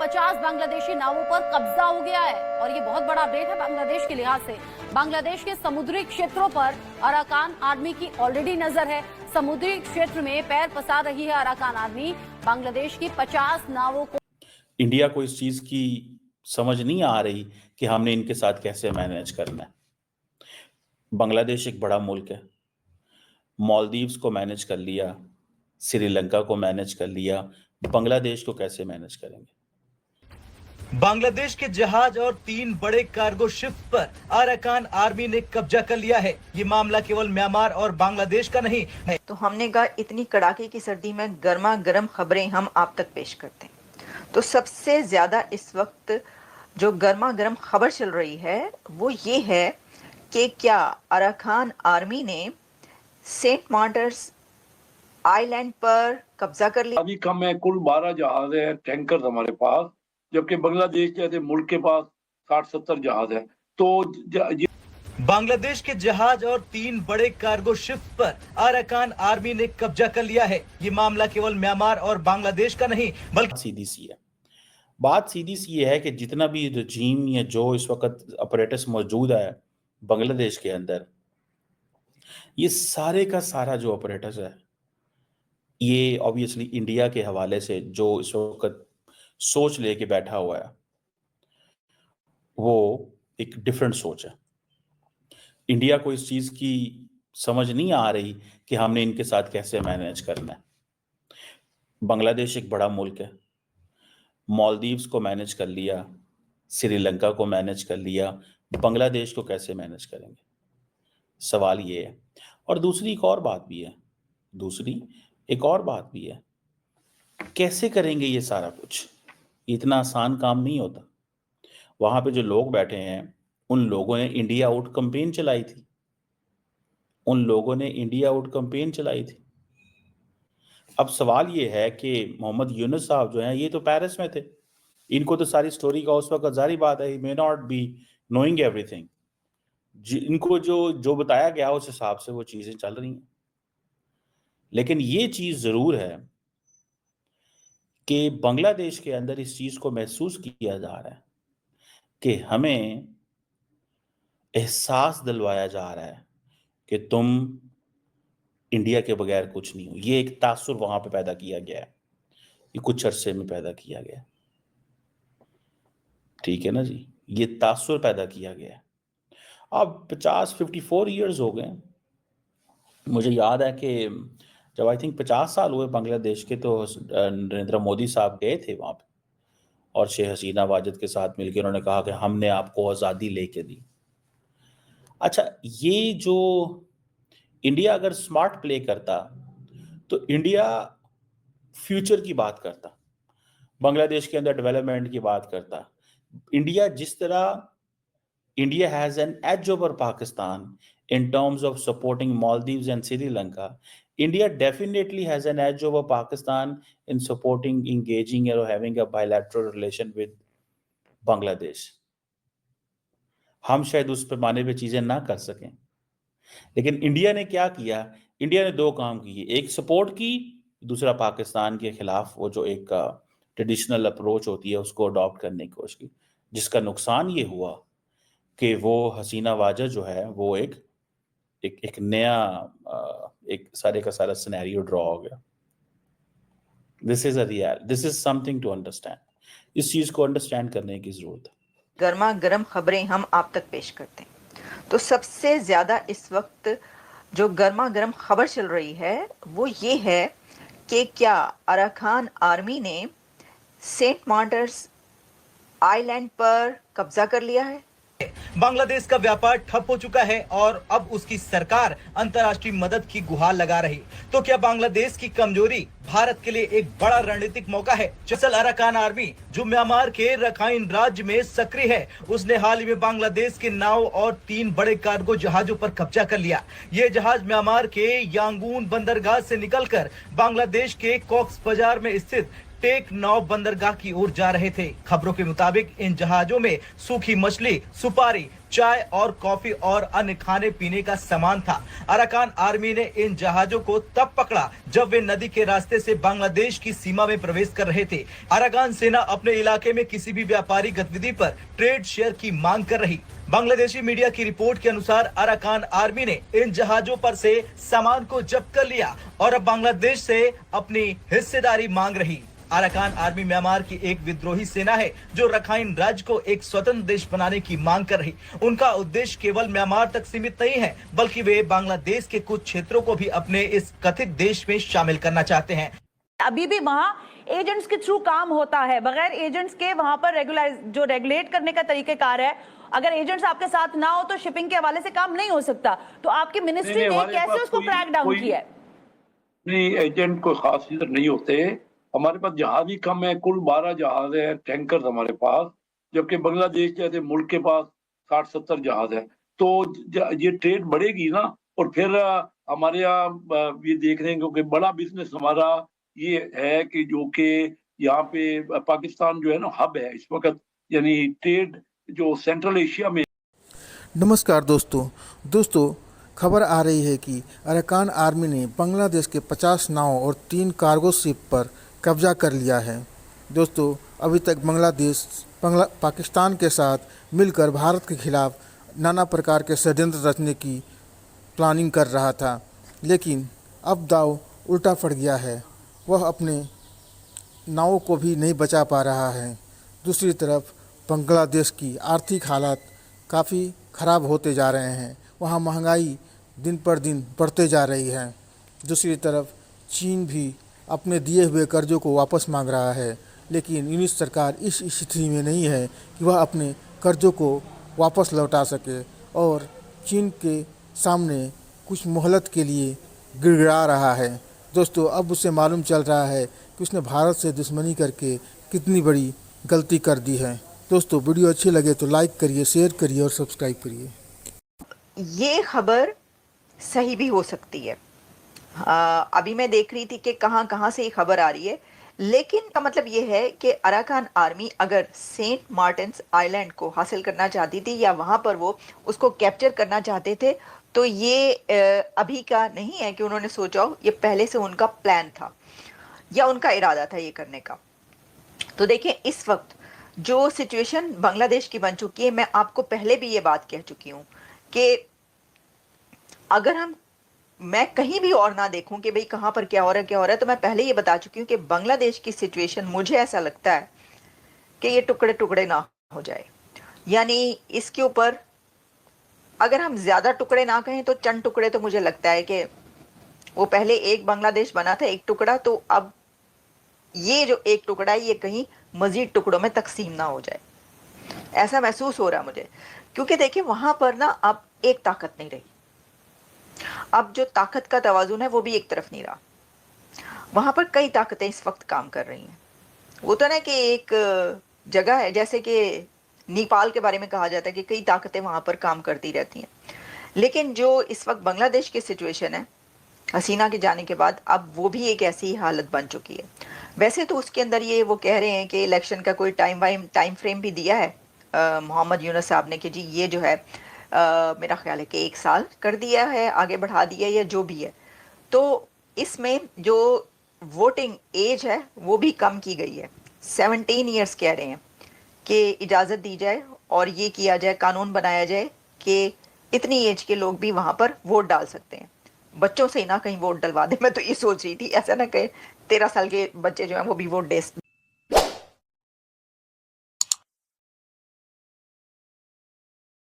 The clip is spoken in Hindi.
50 बांग्लादेशी नावों पर कब्जा हो गया है और ये बहुत बड़ा अपडेट है बांग्लादेश के लिहाज से। बांग्लादेश के समुद्री क्षेत्रों पर अराकान आर्मी की ऑलरेडी नजर है। समुद्री क्षेत्र में पैर पसार रही है अराकान आर्मी। बांग्लादेश की 50 नावों को इंडिया को इस चीज की समझ नहीं आ रही कि हमने इनके साथ कैसे मैनेज करना है। बांग्लादेश एक बड़ा मुल्क है, मालदीव्स को मैनेज कर लिया, श्रीलंका को मैनेज कर लिया, बांग्लादेश को कैसे मैनेज करेंगे? बांग्लादेश के जहाज और 3 बड़े कार्गो शिप पर अराकान आर्मी ने कब्जा कर लिया है। ये मामला केवल म्यांमार और बांग्लादेश का नहीं है। तो हमने कहा इतनी कड़ाके की सर्दी में गर्मा गर्म खबरें हम आप तक पेश करते हैं। तो सबसे ज्यादा इस वक्त जो गर्मा गर्म खबर चल रही है वो ये है कि क्या अराकान आर्मी ने सेंट मार्टिन्स आइलैंड पर कब्जा कर लिया। अभी कम है, कुल 12 जहाज है, टैंकर हमारे पास, जबकि बांग्लादेश जैसे मुल्क के पास 60-70 जहाज है। तो बांग्लादेश के जहाज और 3 बड़े कार्गो शिप पर अराकान आर्मी ने कब्जा कर लिया है। ये मामला केवल म्यांमार और बांग्लादेश का नहीं बल्कि बात सीधी सी है कि जितना भी रजीम या जो इस वक्त ऑपरेटर्स मौजूद है बांग्लादेश के अंदर, ये सारे का सारा जो ऑपरेटर्स है, ये ऑब्वियसली इंडिया के हवाले से जो इस वक्त सोच लेके बैठा हुआ है वो एक डिफरेंट सोच है। इंडिया को इस चीज की समझ नहीं आ रही कि हमने इनके साथ कैसे मैनेज करना है। बांग्लादेश एक बड़ा मुल्क है, मालदीव्स को मैनेज कर लिया, श्रीलंका को मैनेज कर लिया, बांग्लादेश को कैसे मैनेज करेंगे? सवाल ये है। और दूसरी एक और बात भी है, कैसे करेंगे ये सारा कुछ? इतना आसान काम नहीं होता। वहां पे जो लोग बैठे हैं उन लोगों ने इंडिया आउट कैंपेन चलाई थी। अब सवाल ये है कि मोहम्मद यूनुस साहब जो हैं ये तो पेरिस में थे, इनको तो सारी स्टोरी का उस वक्त जारी बात है, he may not be knowing everything. इनको जो बताया गया उस हिसाब से वो चीजें चल रही हैं। लेकिन ये चीज जरूर है कि बांग्लादेश के अंदर इस चीज को महसूस किया जा रहा है कि हमें एहसास दिलवाया जा रहा है कि तुम इंडिया के बगैर कुछ नहीं हो। ये एक तासुर वहां पे पैदा किया गया है, ये कुछ अरसे में पैदा किया गया है, ठीक है ना जी? ये तासुर पैदा किया गया है। अब 54 ईयर्स हो गए। मुझे याद है कि जब आई थिंक 50 साल हुए बांग्लादेश के, तो नरेंद्र मोदी साहब गए थे वहां पे और शेख हसीना वाजिद के साथ मिलकर उन्होंने कहा कि हमने आपको आज़ादी लेके दी। अच्छा, ये जो इंडिया अगर स्मार्ट प्ले करता तो इंडिया फ्यूचर की बात करता, बांग्लादेश के अंदर डेवलपमेंट की बात करता। इंडिया जिस तरह India has an edge over Pakistan in terms of supporting Maldives and Sri Lanka. India definitely has an edge over Pakistan in supporting, engaging or having a bilateral relation with Bangladesh. हम शायद उस पैमाने पे चीजें ना कर सकें, लेकिन इंडिया ने क्या किया? इंडिया ने 2 काम किए, एक सपोर्ट की, दूसरा पाकिस्तान के खिलाफ वो जो एक ट्रेडिशनल अप्रोच होती है उसको अडॉप्ट करने की कोशिश की, जिसका नुकसान ये हुआ कि वो हसीना वाजिद जो है वो एक नया एक सारे का सारा सिनेरियो ड्रॉ हो गया। This is something to understand. इस चीज को अंडरस्टैंड करने की जरूरत है। गर्मा गर्म खबरें हम आप तक पेश करते हैं। तो सबसे ज्यादा इस वक्त जो गर्मा गर्म खबर चल रही है वो ये है कि क्या अराकान आर्मी ने सेंट मार्टिन्स आइलैंड पर कब्जा कर लिया है। बांग्लादेश का व्यापार ठप हो चुका है और अब उसकी सरकार अंतर्राष्ट्रीय मदद की गुहार लगा रही। तो क्या बांग्लादेश की कमजोरी भारत के लिए एक बड़ा रणनीतिक मौका है? दरअसल अराकान आर्मी जो म्यांमार के रखाइन राज्य में सक्रिय है, उसने हाल ही में बांग्लादेश के नाव और 3 बड़े कार्गो जहाजों पर कब्जा कर लिया। ये जहाज म्यांमार के यांगून बंदरगाह से निकलकर बांग्लादेश के कॉक्स बाजार में स्थित टेक 9 बंदरगाह की ओर जा रहे थे। खबरों के मुताबिक इन जहाजों में सूखी मछली, सुपारी, चाय और कॉफी और अन्य खाने पीने का सामान था। अराकान आर्मी ने इन जहाजों को तब पकड़ा जब वे नदी के रास्ते से बांग्लादेश की सीमा में प्रवेश कर रहे थे। अराकान सेना अपने इलाके में किसी भी व्यापारिक गतिविधि पर ट्रेड शेयर की मांग कर रही। बांग्लादेशी मीडिया की रिपोर्ट के अनुसार अराकान आर्मी ने इन जहाजों पर से सामान को जब्त कर लिया और अब बांग्लादेश से अपनी हिस्सेदारी मांग रही। अराकान आर्मी म्यांमार की एक विद्रोही सेना है जो रखाइन राज्य को एक स्वतंत्र देश बनाने की मांग कर रही। उनका उद्देश्य केवल म्यांमार तक सीमित नहीं है, बल्कि वे बांग्लादेश के कुछ क्षेत्रों को भी अपने इस कथित देश में शामिल करना चाहते हैं। अभी भी वहां एजेंट्स के थ्रू काम होता है, बगैर एजेंट्स के वहां पर रेगुलेट करने का तरीकेकार है। अगर एजेंट्स आपके साथ ना हो तो शिपिंग के हवाले से काम नहीं हो सकता। तो आपकी मिनिस्ट्री ने कैसे उसको क्रैक डाउन किया है? नहीं, एजेंट कोई खास इधर नहीं होते। हमारे पास जहाज ही कम है, कुल 12 जहाज है, टैंकर हमारे पास, जबकि बांग्लादेश जैसे मुल्क के पास 60-70 जहाज है। तो ये ट्रेड बढ़ेगी ना, और फिर हमारे यहाँ ये देख रहे हैं क्योंकि बड़ा बिजनेस हमारा ये है कि जो कि यहाँ पे पाकिस्तान जो है ना हब है इस वक्त, यानी ट्रेड जो सेंट्रल एशिया में। नमस्कार दोस्तों, खबर आ रही है कि अराकान आर्मी ने बांग्लादेश के 50 नाव और 3 कार्गो शिप पर कब्जा कर लिया है। दोस्तों, अभी तक बांग्लादेश पाकिस्तान के साथ मिलकर भारत के खिलाफ नाना प्रकार के षड्यंत्र रचने की प्लानिंग कर रहा था, लेकिन अब दाव उल्टा पड़ गया है। वह अपने नावों को भी नहीं बचा पा रहा है। दूसरी तरफ बांग्लादेश की आर्थिक हालात काफ़ी ख़राब होते जा रहे हैं। वहाँ महंगाई दिन पर दिन बढ़ते जा रही है। दूसरी तरफ चीन भी अपने दिए हुए कर्जों को वापस मांग रहा है, लेकिन यूनिट सरकार इस स्थिति में नहीं है कि वह अपने कर्जों को वापस लौटा सके और चीन के सामने कुछ मोहलत के लिए गिड़गिड़ा रहा है। दोस्तों, अब उसे मालूम चल रहा है कि उसने भारत से दुश्मनी करके कितनी बड़ी गलती कर दी है। दोस्तों, वीडियो अच्छी लगे तो लाइक करिए, शेयर करिए और सब्सक्राइब करिए। ये खबर सही भी हो सकती है। अभी मैं देख रही थी कि कहां से ये खबर आ रही है, लेकिन का मतलब ये है कि अराकान आर्मी अगर सेंट मार्टिन्स आइलैंड को हासिल करना चाहती थी या वहां पर वो उसको कैप्चर करना चाहते थे, तो ये अभी का नहीं है कि उन्होंने सोचा हो, ये पहले से उनका प्लान था या उनका इरादा था ये करने का। तो देखिए, इस वक्त जो सिचुएशन बांग्लादेश की बन चुकी है, मैं आपको पहले भी ये बात कह चुकी हूँ कि अगर मैं कहीं भी और ना देखूं कि भाई कहां पर क्या हो रहा है, तो मैं पहले ये बता चुकी हूँ कि बांग्लादेश की सिचुएशन, मुझे ऐसा लगता है कि ये टुकड़े टुकड़े ना हो जाए। यानी इसके ऊपर अगर हम ज्यादा टुकड़े ना कहें तो चंद टुकड़े, तो मुझे लगता है कि वो पहले एक बांग्लादेश बना था, एक टुकड़ा, तो अब ये जो एक टुकड़ा है ये कहीं मजीद टुकड़ों में तकसीम ना हो जाए, ऐसा महसूस हो रहा है मुझे। क्योंकि देखिए, वहां पर ना अब एक ताकत नहीं रही। अब जो ताकत का तवाजुन है वो भी एक तरफ नहीं रहा। वहां पर कई ताकतें इस वक्त काम कर रही हैं। वो तो ना कि एक जगह है, जैसे कि नेपाल के बारे में कहा जाता है कि कई ताकतें वहां पर काम करती रहती हैं, लेकिन जो इस वक्त बांग्लादेश की सिचुएशन है हसीना के जाने के बाद, अब वो भी एक ऐसी हालत बन चुकी है। वैसे तो उसके अंदर ये वो कह रहे हैं कि इलेक्शन का कोई टाइम फ्रेम भी दिया है मोहम्मद यूनुस साहब ने कि जी ये जो है मेरा ख्याल है कि 1 साल कर दिया है, आगे बढ़ा दिया या जो भी है। तो इसमें जो वोटिंग एज है वो भी कम की गई है। 17 ईयर्स कह रहे हैं कि इजाज़त दी जाए और ये किया जाए, कानून बनाया जाए कि इतनी एज के लोग भी वहाँ पर वोट डाल सकते हैं। बच्चों से ही ना कहीं वोट डलवा दे। मैं तो ये सोच रही थी, ऐसा ना कहे 13 साल के बच्चे जो हैं वो भी वोट